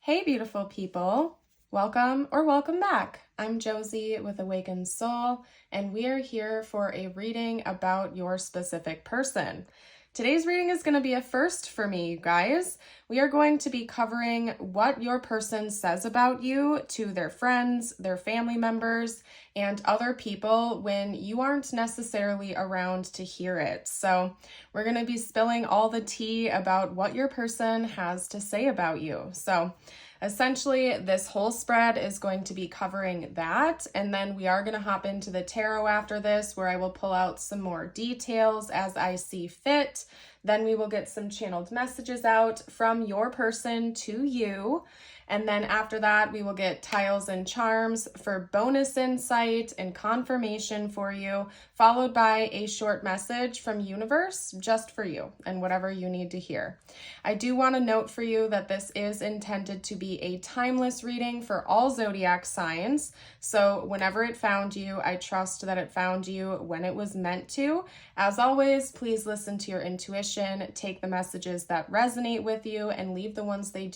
Hey, beautiful people. Welcome or welcome back. I'm Josie with Awakened Soul, and we are here for a reading about your specific person. Today's reading is going to be a first for me, you guys. We are going to be covering what your person says about you to their friends, their family members, and other people when you aren't necessarily around to hear it. So we're going to be spilling all the tea about what your person has to say about you. So essentially, this whole spread is going to be covering that, and then we are going to hop into the tarot after this, where I will pull out some more details as I see fit. Then we will get some channeled messages out from your person to you. And then after that, we will get tiles and charms for bonus insight and confirmation for you, followed by a short message from universe just for you and whatever you need to hear. I do want to note for you that this is intended to be a timeless reading for all zodiac signs. So whenever it found you, I trust that it found you when it was meant to. As always, please listen to your intuition, take the messages that resonate with you, and leave the ones that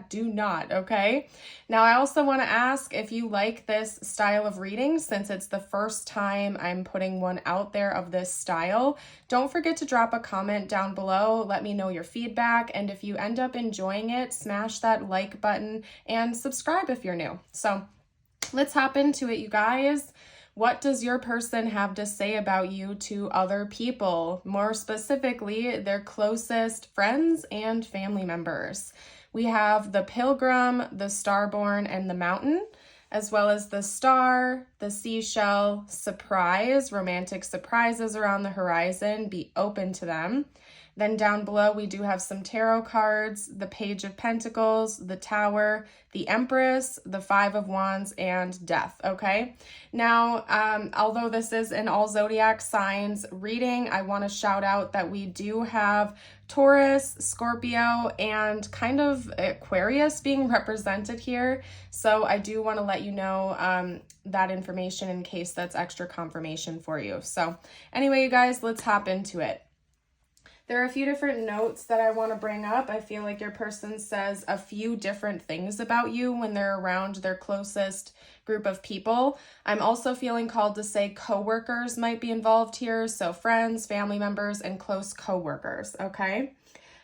do not. Okay. Now, I also want to ask if you like this style of reading, since it's the first time I'm putting one out there of this style. Don't forget to drop a comment down below. Let me know your feedback. And if you end up enjoying it, smash that like button and subscribe if you're new. So let's hop into it, you guys. What does your person have to say about you to other people? More specifically, their closest friends and family members. We have the Pilgrim, the Starborn, and the Mountain, as well as the Star, the Seashell, Surprise, romantic surprises around the horizon, be open to them. Then down below, we do have some tarot cards, the Page of Pentacles, the Tower, the Empress, the Five of Wands, and Death, okay? Now, although this is an all zodiac signs reading, I want to shout out that we do have Taurus, Scorpio, and kind of Aquarius being represented here. So I do want to let you know that information in case that's extra confirmation for you. So anyway, you guys, let's hop into it. There are a few different notes that I want to bring up. I feel like your person says a few different things about you when they're around their closest group of people. I'm also feeling called to say coworkers might be involved here. So friends, family members, and close coworkers, okay?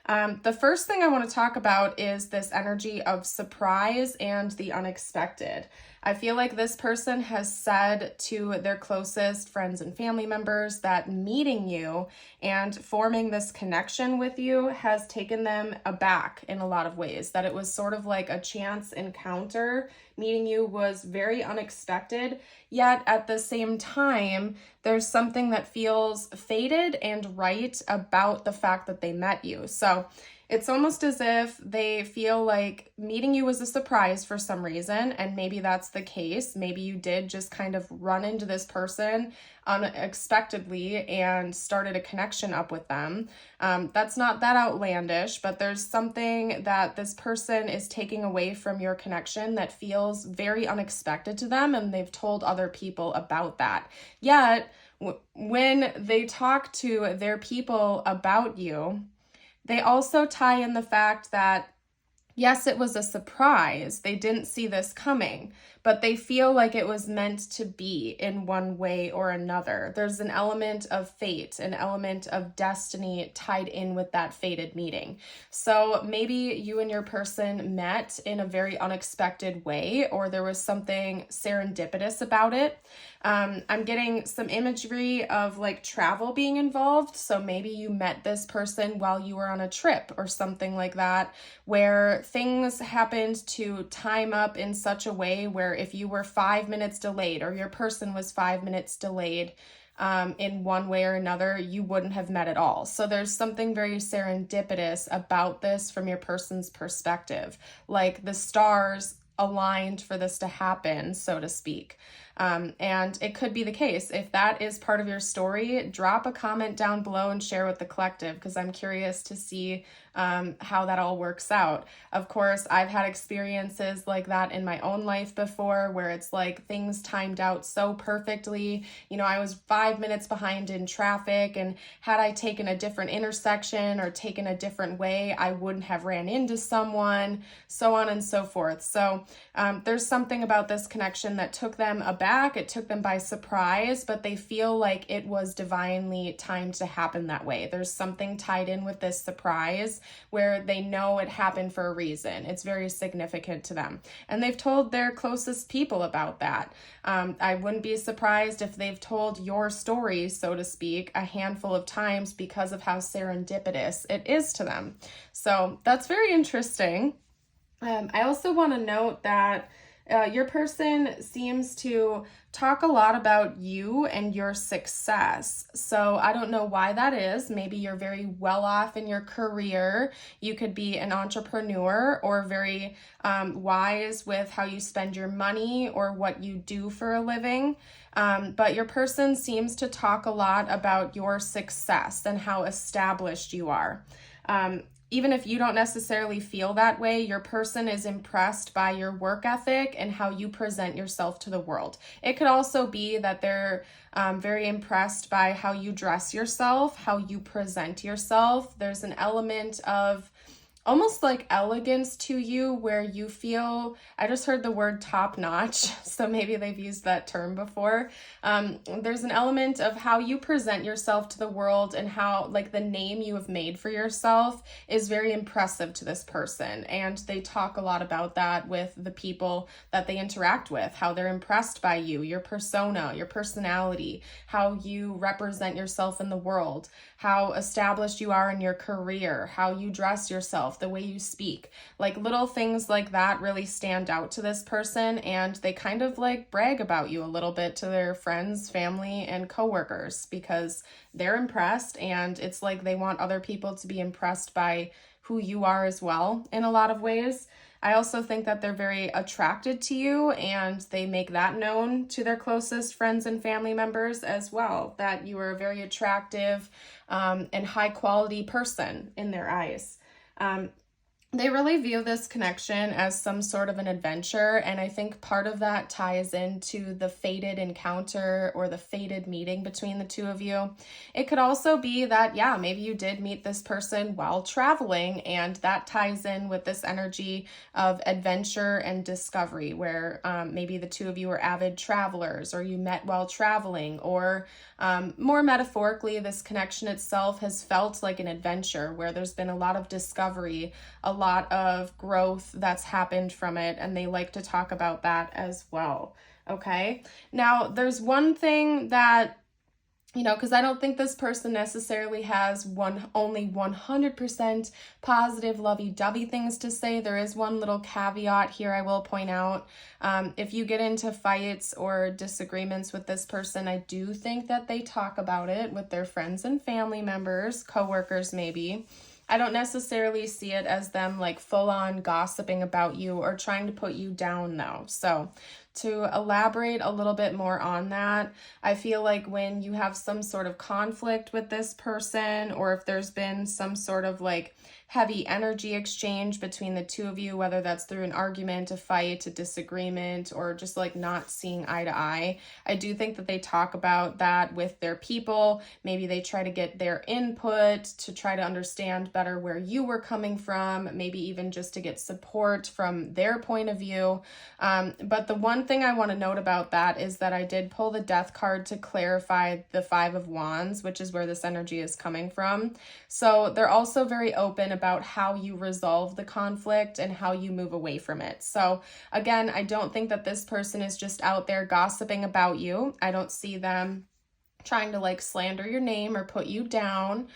The first thing I want to talk about is this energy of surprise and the unexpected. I feel like this person has said to their closest friends and family members that meeting you and forming this connection with you has taken them aback in a lot of ways, that it was sort of like a chance encounter. Meeting you was very unexpected, yet at the same time, there's something that feels fated and right about the fact that they met you. So it's almost as if they feel like meeting you was a surprise for some reason, and maybe that's the case. Maybe you did just kind of run into this person unexpectedly and started a connection up with them. That's not that outlandish, but there's something that this person is taking away from your connection that feels very unexpected to them, and they've told other people about that. Yet, when they talk to their people about you, they also tie in the fact that, yes, it was a surprise. They didn't see this coming, but they feel like it was meant to be in one way or another. There's an element of fate, an element of destiny tied in with that fated meeting. So maybe you and your person met in a very unexpected way, or there was something serendipitous about it. I'm getting some imagery of like travel being involved. So maybe you met this person while you were on a trip or something like that, where things happened to time up in such a way where if you were 5 minutes delayed or your person was 5 minutes delayed in one way or another, you wouldn't have met at all. So there's something very serendipitous about this from your person's perspective, like the stars aligned for this to happen, so to speak. And it could be the case. If that is part of your story, drop a comment down below and share with the collective, because I'm curious to see how that all works out. Of course, I've had experiences like that in my own life before, where it's like things timed out so perfectly. You know, I was 5 minutes behind in traffic, and had I taken a different intersection or taken a different way, I wouldn't have ran into someone, so on and so forth. So there's something about this connection that took them aback. It took them by surprise, but they feel like it was divinely timed to happen that way. There's something tied in with this surprise where they know it happened for a reason. It's very significant to them. And they've told their closest people about that. I wouldn't be surprised if they've told your story, so to speak, a handful of times because of how serendipitous it is to them. So that's very interesting. I also want to note that your person seems to talk a lot about you and your success. So I don't know why that is. Maybe you're very well off in your career. You could be an entrepreneur or very wise with how you spend your money or what you do for a living. But your person seems to talk a lot about your success and how established you are. Even if you don't necessarily feel that way, your person is impressed by your work ethic and how you present yourself to the world. It could also be that they're very impressed by how you dress yourself, how you present yourself. There's an element of almost like elegance to you where you feel, I just heard the word top notch, so maybe they've used that term before. There's an element of how you present yourself to the world and how like the name you have made for yourself is very impressive to this person. And they talk a lot about that with the people that they interact with, how they're impressed by you, your persona, your personality, how you represent yourself in the world, how established you are in your career, how you dress yourself, the way you speak. Like little things like that really stand out to this person, and they kind of like brag about you a little bit to their friends, family, and coworkers because they're impressed, and it's like they want other people to be impressed by who you are as well in a lot of ways. I also think that they're very attracted to you, and they make that known to their closest friends and family members as well, that you are a very attractive and high quality person in their eyes. They really view this connection as some sort of an adventure, and I think part of that ties into the fated encounter or the fated meeting between the two of you. It could also be that, yeah, maybe you did meet this person while traveling, and that ties in with this energy of adventure and discovery, where maybe the two of you are avid travelers, or you met while traveling, or more metaphorically, this connection itself has felt like an adventure where there's been a lot of discovery, a lot of growth that's happened from it, and they like to talk about that as well. Okay, now there's one thing that, you know, because I don't think this person necessarily has only 100% positive, lovey-dovey things to say. There is one little caveat here I will point out. If you get into fights or disagreements with this person, I do think that they talk about it with their friends and family members, coworkers maybe. I don't necessarily see it as them like full-on gossiping about you or trying to put you down though. So to elaborate a little bit more on that, I feel like when you have some sort of conflict with this person, or if there's been some sort of like heavy energy exchange between the two of you, whether that's through an argument, a fight, a disagreement, or just like not seeing eye to eye, I do think that they talk about that with their people. Maybe they try to get their input to try to understand better where you were coming from, maybe even just to get support from their point of view. But the one thing I want to note about that is that I did pull the Death card to clarify the Five of Wands, which is where this energy is coming from. So they're also very open about how you resolve the conflict and how you move away from it. So again, I don't think that this person is just out there gossiping about you. I don't see them trying to like slander your name or put you down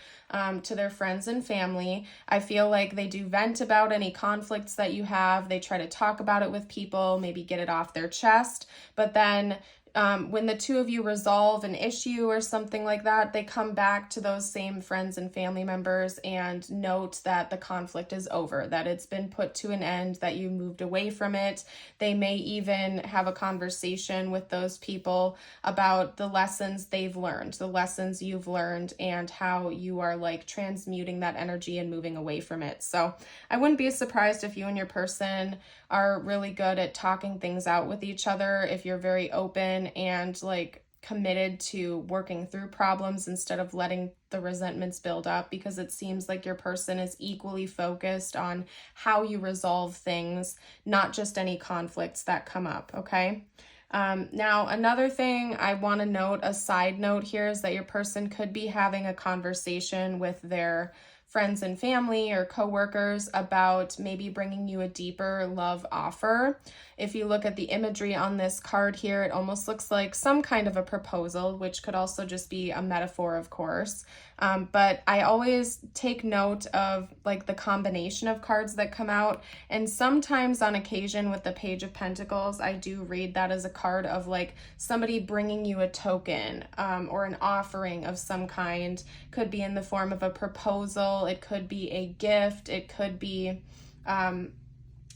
to their friends and family. I feel like they do vent about any conflicts that you have. They try to talk about it with people, maybe get it off their chest, but then when the two of you resolve an issue or something like that, they come back to those same friends and family members and note that the conflict is over, that it's been put to an end, that you moved away from it. They may even have a conversation with those people about the lessons they've learned, the lessons you've learned, and how you are like transmuting that energy and moving away from it. So I wouldn't be surprised if you and your person are really good at talking things out with each other, if you're very open and like committed to working through problems instead of letting the resentments build up, because it seems like your person is equally focused on how you resolve things, not just any conflicts that come up, okay? Now, another thing I want to note, a side note here, is that your person could be having a conversation with their friends and family or coworkers about maybe bringing you a deeper love offer. If you look at the imagery on this card here, it almost looks like some kind of a proposal, which could also just be a metaphor, of course. But I always take note of like the combination of cards that come out. And sometimes on occasion with the Page of Pentacles, I do read that as a card of like somebody bringing you a token or an offering of some kind. Could be in the form of a proposal. It could be a gift. It could be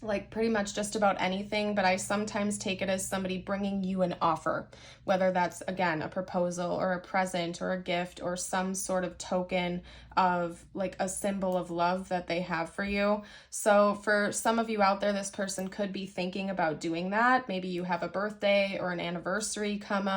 like pretty much just about anything, but I sometimes take it as somebody bringing you an offer, whether that's, again, a proposal or a present or a gift or some sort of token of like a symbol of love that they have for you. So for some of you out there, this person could be thinking about doing that. Maybe you have a birthday or an anniversary coming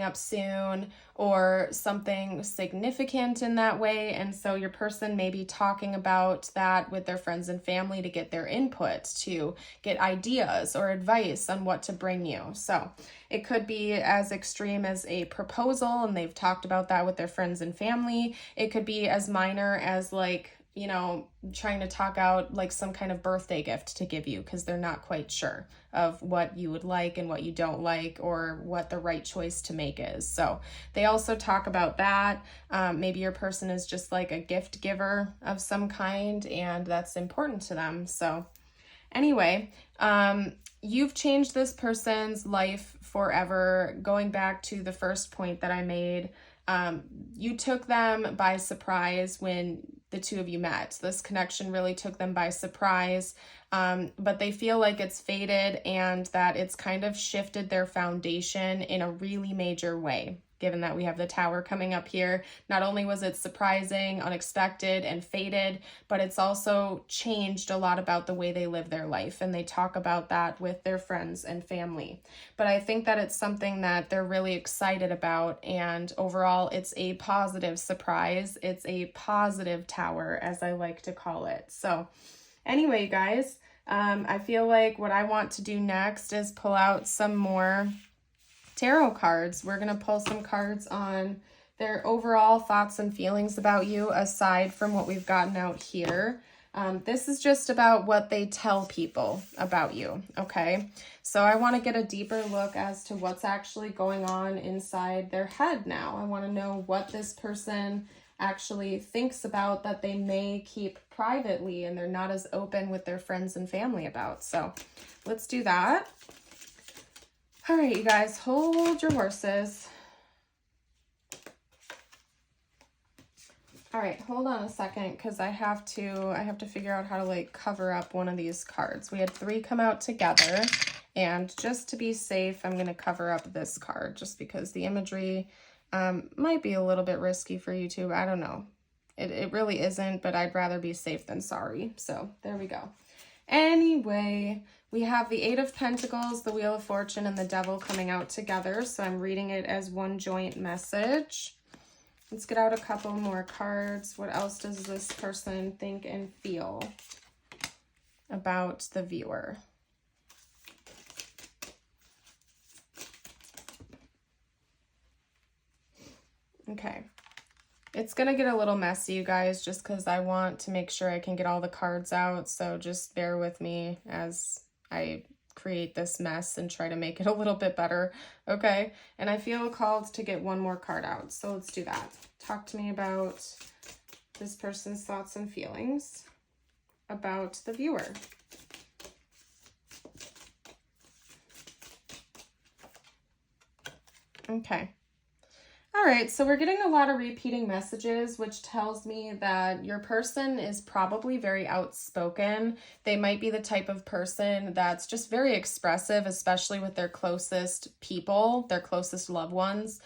up soon, or something significant in that way. And so your person may be talking about that with their friends and family to get their input, to get ideas or advice on what to bring you. So it could be as extreme as a proposal, and they've talked about that with their friends and family. It could be as minor as like, you know, trying to talk out like some kind of birthday gift to give you because they're not quite sure of what you would like and what you don't like, or what the right choice to make is. So they also talk about that. Maybe your person is just like a gift giver of some kind, and that's important to them. So anyway, you've changed this person's life forever. Going back to the first point that I made, you took them by surprise when the two of you met. This connection really took them by surprise, but they feel like it's faded and that it's kind of shifted their foundation in a really major way. Given that we have the Tower coming up here, not only was it surprising, unexpected, and faded, but it's also changed a lot about the way they live their life, and they talk about that with their friends and family. But I think that it's something that they're really excited about, and overall, it's a positive surprise. It's a positive Tower, as I like to call it. So anyway, guys, I feel like what I want to do next is pull out some more tarot cards. We're going to pull some cards on their overall thoughts and feelings about you, aside from what we've gotten out here. This is just about what they tell people about you, okay? So I want to get a deeper look as to what's actually going on inside their head now. I want to know what this person actually thinks about that they may keep privately and they're not as open with their friends and family about. So let's do that. All right, you guys, hold your horses. All right, hold on a second, because I have to figure out how to like cover up one of these cards. We had 3 come out together, and just to be safe, I'm going to cover up this card just because the imagery might be a little bit risky for YouTube. I don't know. It really isn't, but I'd rather be safe than sorry. So there we go. Anyway, we have the 8 of Pentacles, the Wheel of Fortune, and the Devil coming out together. So I'm reading it as one joint message. Let's get out a couple more cards. What else does this person think and feel about the viewer? Okay. It's going to get a little messy, you guys, just because I want to make sure I can get all the cards out. So just bear with me as I create this mess and try to make it a little bit better, okay? And I feel called to get one more card out. So let's do that. Talk to me about this person's thoughts and feelings about the viewer. Okay. All right, so we're getting a lot of repeating messages, which tells me that your person is probably very outspoken. They might be the type of person that's just very expressive, especially with their closest people, their closest loved ones.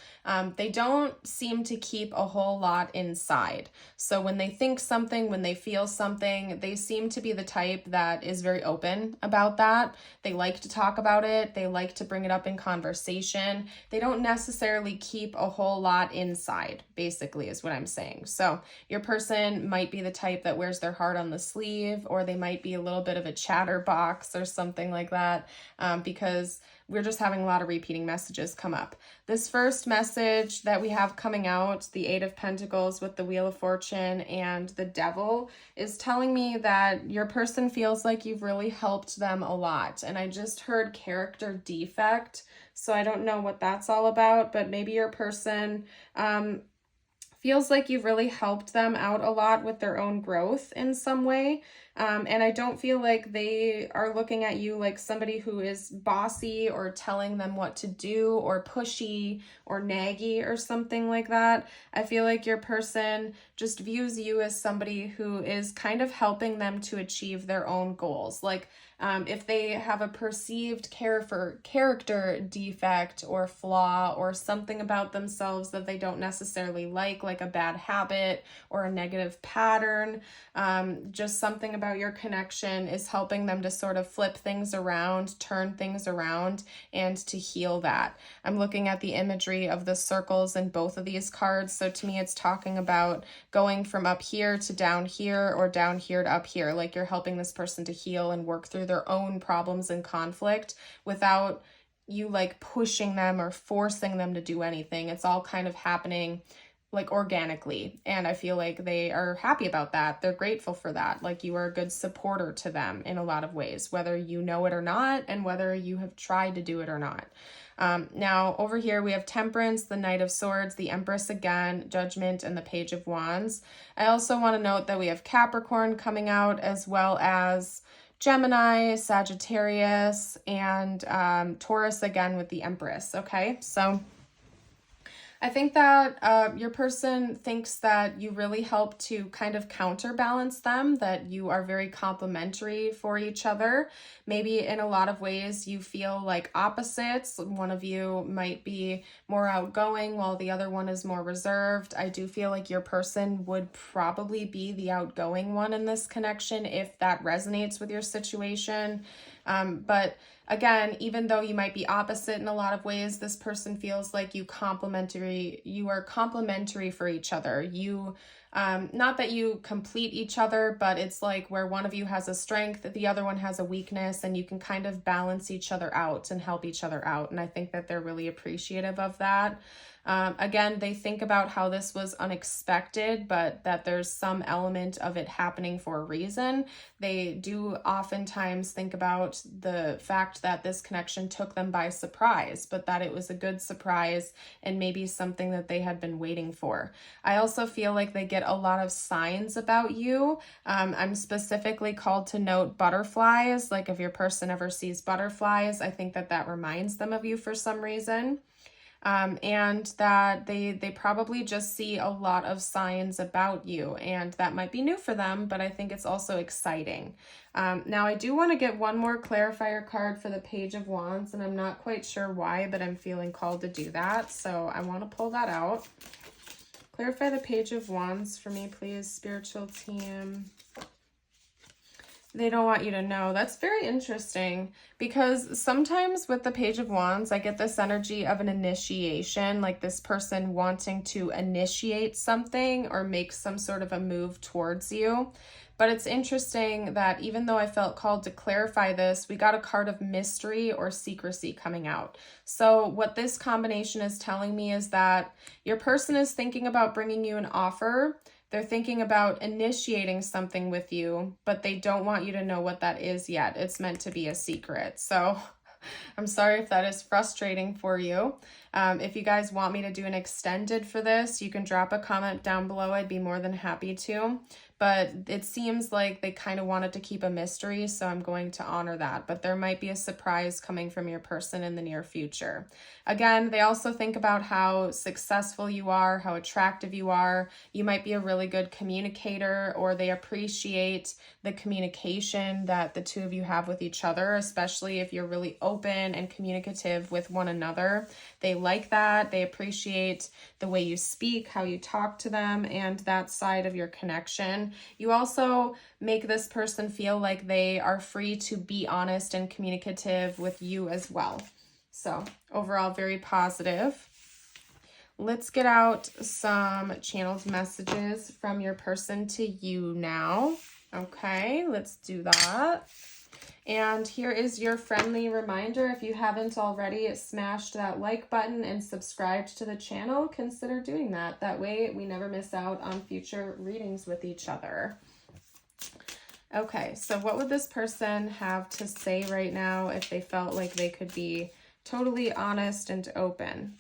They don't seem to keep a whole lot inside. So when they think something, when they feel something, they seem to be the type that is very open about that. They like to talk about it. They like to bring it up in conversation. They don't necessarily keep a whole lot inside, basically, is what I'm saying. So your person might be the type that wears their heart on the sleeve, or they might be a little bit of a chatterbox or something like that, because we're just having a lot of repeating messages come up. This first message that we have coming out, the Eight of Pentacles with the Wheel of Fortune and the Devil, is telling me that your person feels like you've really helped them a lot. And I just heard character defect, so I don't know what that's all about, but maybe your person feels like you've really helped them out a lot with their own growth in some way. And I don't feel like they are looking at you like somebody who is bossy or telling them what to do or pushy or naggy or something like that. I feel like your person just views you as somebody who is kind of helping them to achieve their own goals. Like if they have a perceived character defect or flaw or something about themselves that they don't necessarily like a bad habit or a negative pattern, just something about your connection is helping them to sort of flip things around, turn things around, and to heal that. I'm looking at the imagery of the circles in both of these cards. So to me, it's talking about going from up here to down here or down here to up here. Like you're helping this person to heal and work through their own problems and conflict without you like pushing them or forcing them to do anything. It's all kind of happening like organically. And I feel like they are happy about that. They're grateful for that. Like you are a good supporter to them in a lot of ways, whether you know it or not, and whether you have tried to do it or not. Now over here we have Temperance, the Knight of Swords, the Empress again, Judgment, and the Page of Wands. I also want to note that we have Capricorn coming out, as well as Gemini, Sagittarius, and Taurus again with the Empress. Okay, so I think that your person thinks that you really help to kind of counterbalance them, that you are very complementary for each other. Maybe in a lot of ways you feel like opposites. One of you might be more outgoing while the other one is more reserved. I do feel like your person would probably be the outgoing one in this connection if that resonates with your situation. But again, even though you might be opposite in a lot of ways, this person feels like you are complementary for each other. You, not that you complete each other, but it's like where one of you has a strength, the other one has a weakness, and you can kind of balance each other out and help each other out. And I think that they're really appreciative of that. Again, they think about how this was unexpected, but that there's some element of it happening for a reason. They do oftentimes think about the fact that this connection took them by surprise, but that it was a good surprise and maybe something that they had been waiting for. I also feel like they get a lot of signs about you. I'm specifically called to note butterflies. Like if your person ever sees butterflies, I think that that reminds them of you for some reason. And that they probably just see a lot of signs about you, and that might be new for them, but I think it's also exciting. Now I do want to get one more clarifier card for the Page of Wands, and I'm not quite sure why, but I'm feeling called to do that, so I want to pull that out. Clarify the Page of Wands for me, please, spiritual team. They don't want you to know. That's very interesting, because sometimes with the Page of Wands, I get this energy of an initiation, like this person wanting to initiate something or make some sort of a move towards you. But it's interesting that even though I felt called to clarify this, we got a card of mystery or secrecy coming out. So what this combination is telling me is that your person is thinking about bringing you an offer. They're thinking about initiating something with you, but they don't want you to know what that is yet. It's meant to be a secret. So I'm sorry if that is frustrating for you. If you guys want me to do an extended for this, you can drop a comment down below. I'd be more than happy to. but it seems like they kind of wanted to keep a mystery, so I'm going to honor that. But there might be a surprise coming from your person in the near future. Again, they also think about how successful you are, how attractive you are. You might be a really good communicator, or they appreciate the communication that the two of you have with each other, especially if you're really open and communicative with one another. They like that. They appreciate the way you speak, how you talk to them, and that side of your connection. You also make this person feel like they are free to be honest and communicative with you as well. So overall, very positive. Let's get out some channeled messages from your person to you now. Okay, let's do that. And here is your friendly reminder. If you haven't already smashed that like button and subscribed to the channel, consider doing that. That way we never miss out on future readings with each other. Okay, so what would this person have to say right now if they felt like they could be totally honest and open?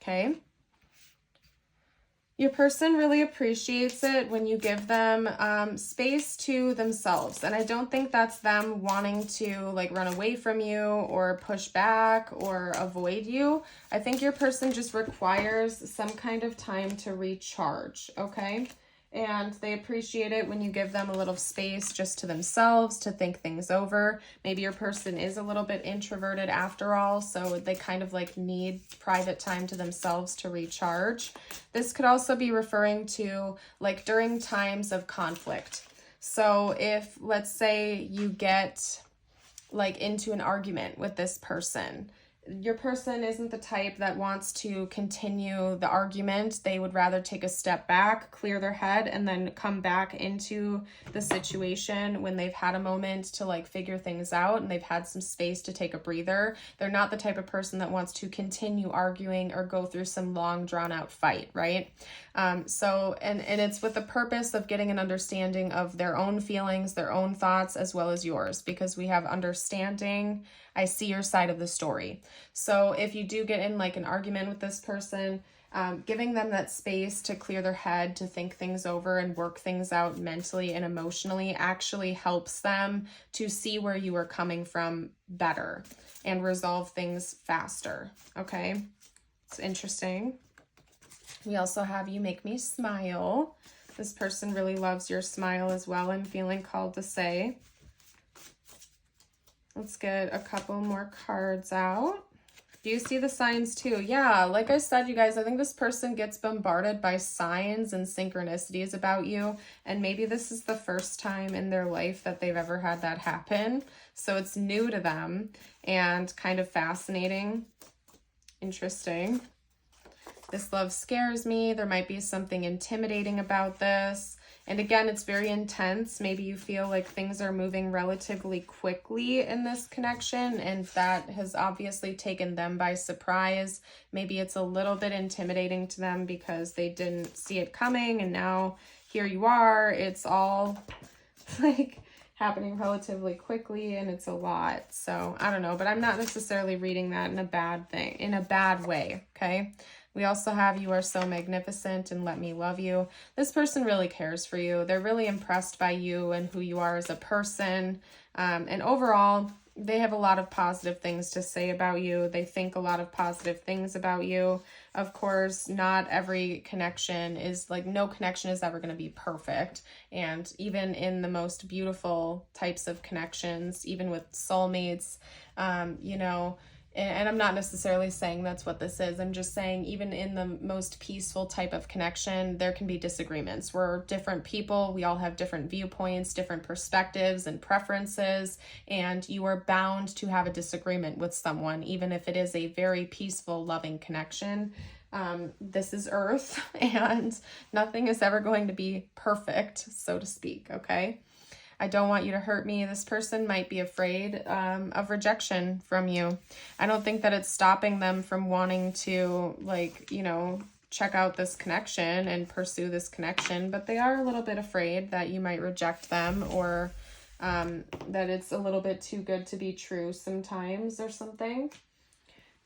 Okay. Your person really appreciates it when you give them space to themselves. And I don't think that's them wanting to like run away from you or push back or avoid you. I think your person just requires some kind of time to recharge, okay? And they appreciate it when you give them a little space just to themselves to think things over. Maybe your person is a little bit introverted after all, so they kind of like need private time to themselves to recharge. This could also be referring to like during times of conflict. So if, let's say, you get like into an argument with this person, your person isn't the type that wants to continue the argument. They would rather take a step back, clear their head, and then come back into the situation when they've had a moment to like figure things out and they've had some space to take a breather. They're not the type of person that wants to continue arguing or go through some long drawn out fight, right? And it's with the purpose of getting an understanding of their own feelings, their own thoughts, as well as yours, because we have understanding. I see your side of the story. So if you do get in like an argument with this person, giving them that space to clear their head, to think things over and work things out mentally and emotionally actually helps them to see where you are coming from better and resolve things faster. Okay, it's interesting. We also have you make me smile. This person really loves your smile as well, I'm feeling called to say. Let's get a couple more cards out. Do you see the signs too? Yeah, like I said, you guys, I think this person gets bombarded by signs and synchronicities about you. And maybe this is the first time in their life that they've ever had that happen. So it's new to them and kind of fascinating. Interesting. This love scares me. There might be something intimidating about this. And again, it's very intense. Maybe you feel like things are moving relatively quickly in this connection, and that has obviously taken them by surprise. Maybe it's a little bit intimidating to them because they didn't see it coming, and now here you are. It's all like happening relatively quickly, and it's a lot. So I don't know, but I'm not necessarily reading that in a bad way, okay? We also have you are so magnificent and let me love you. This person really cares for you. They're really impressed by you and who you are as a person. And overall, they have a lot of positive things to say about you. They think a lot of positive things about you. Of course, not every connection is like, no connection is ever going to be perfect. And even in the most beautiful types of connections, even with soulmates, you know, and I'm not necessarily saying that's what this is. I'm just saying even in the most peaceful type of connection, there can be disagreements. We're different people. We all have different viewpoints, different perspectives and preferences, and you are bound to have a disagreement with someone, even if it is a very peaceful, loving connection. This is Earth, and nothing is ever going to be perfect, so to speak, okay? I don't want you to hurt me. This person might be afraid of rejection from you. I don't think that it's stopping them from wanting to, like, you know, check out this connection and pursue this connection, but they are a little bit afraid that you might reject them, or that it's a little bit too good to be true sometimes or something.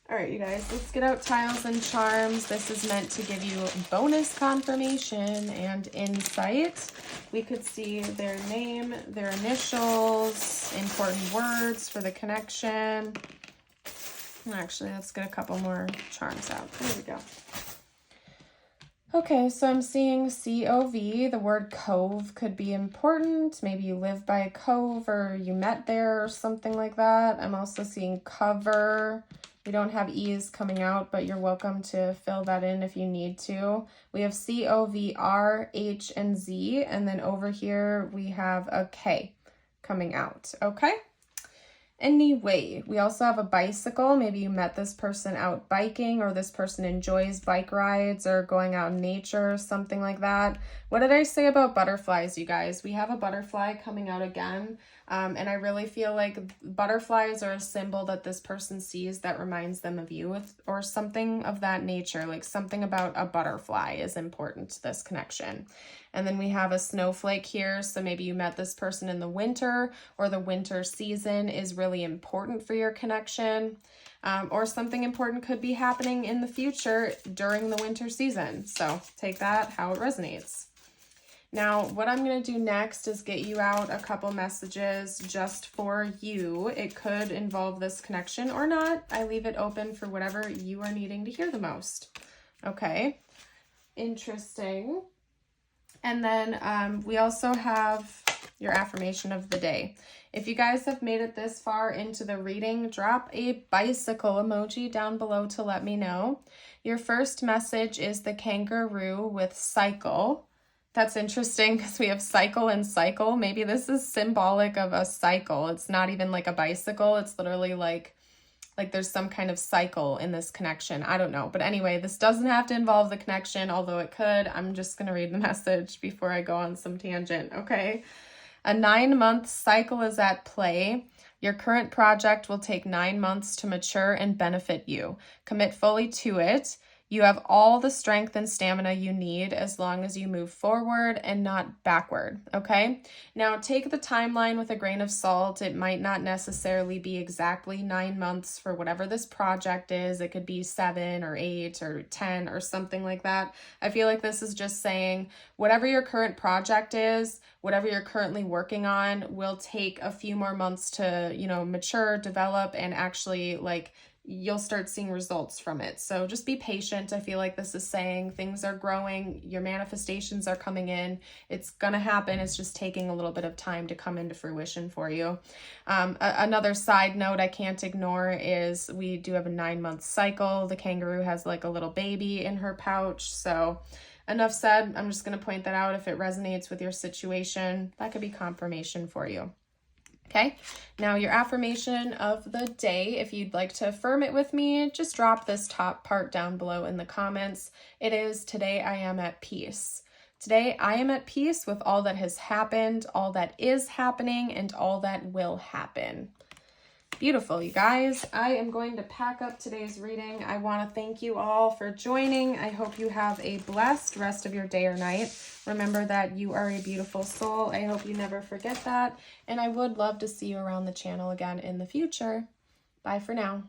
All right, you guys, let's get out tiles and charms. This is meant to give you bonus confirmation and insight. We could see their name, their initials, important words for the connection. Actually, let's get a couple more charms out. There we go. Okay, so I'm seeing COV. The word cove could be important. Maybe you live by a cove or you met there or something like that. I'm also seeing cover. We don't have E's coming out, but you're welcome to fill that in if you need to. We have COVR, H, and Z, and then over here we have a K coming out, okay? Anyway, we also have a bicycle. Maybe you met this person out biking, or this person enjoys bike rides or going out in nature or something like that. What did I say about butterflies, you guys? We have a butterfly coming out again. And I really feel like butterflies are a symbol that this person sees that reminds them of you, or something of that nature. Like something about a butterfly is important to this connection. And then we have a snowflake here. So maybe you met this person in the winter, or the winter season is really important for your connection. Or something important could be happening in the future during the winter season. So take that how it resonates. Now, what I'm going to do next is get you out a couple messages just for you. It could involve this connection or not. I leave it open for whatever you are needing to hear the most. Okay, interesting. And then we also have your affirmation of the day. If you guys have made it this far into the reading, drop a bicycle emoji down below to let me know. Your first message is the kangaroo with cycle. That's interesting because we have cycle and cycle. Maybe this is symbolic of a cycle. It's not even like a bicycle. It's literally like there's some kind of cycle in this connection. I don't know. But anyway, this doesn't have to involve the connection, although it could. I'm just going to read the message before I go on some tangent, okay? A 9-month cycle is at play. Your current project will take 9 months to mature and benefit you. Commit fully to it. You have all the strength and stamina you need as long as you move forward and not backward, okay? Now, take the timeline with a grain of salt. It might not necessarily be exactly 9 months for whatever this project is. It could be 7 or 8 or 10 or something like that. I feel like this is just saying whatever your current project is, whatever you're currently working on will take a few more months to, mature, develop, and actually you'll start seeing results from it. So just be patient. I feel like this is saying things are growing, your manifestations are coming in, it's gonna happen. It's just taking a little bit of time to come into fruition for you. Another side note I can't ignore is we do have a 9-month cycle. The kangaroo has like a little baby in her pouch. So enough said, I'm just gonna point that out. If it resonates with your situation, that could be confirmation for you. Okay, now your affirmation of the day, if you'd like to affirm it with me, just drop this top part down below in the comments. It is, today I am at peace. Today I am at peace with all that has happened, all that is happening, and all that will happen. Beautiful, you guys. I am going to pack up today's reading. I want to thank you all for joining. I hope you have a blessed rest of your day or night. Remember that you are a beautiful soul. I hope you never forget that. And I would love to see you around the channel again in the future. Bye for now.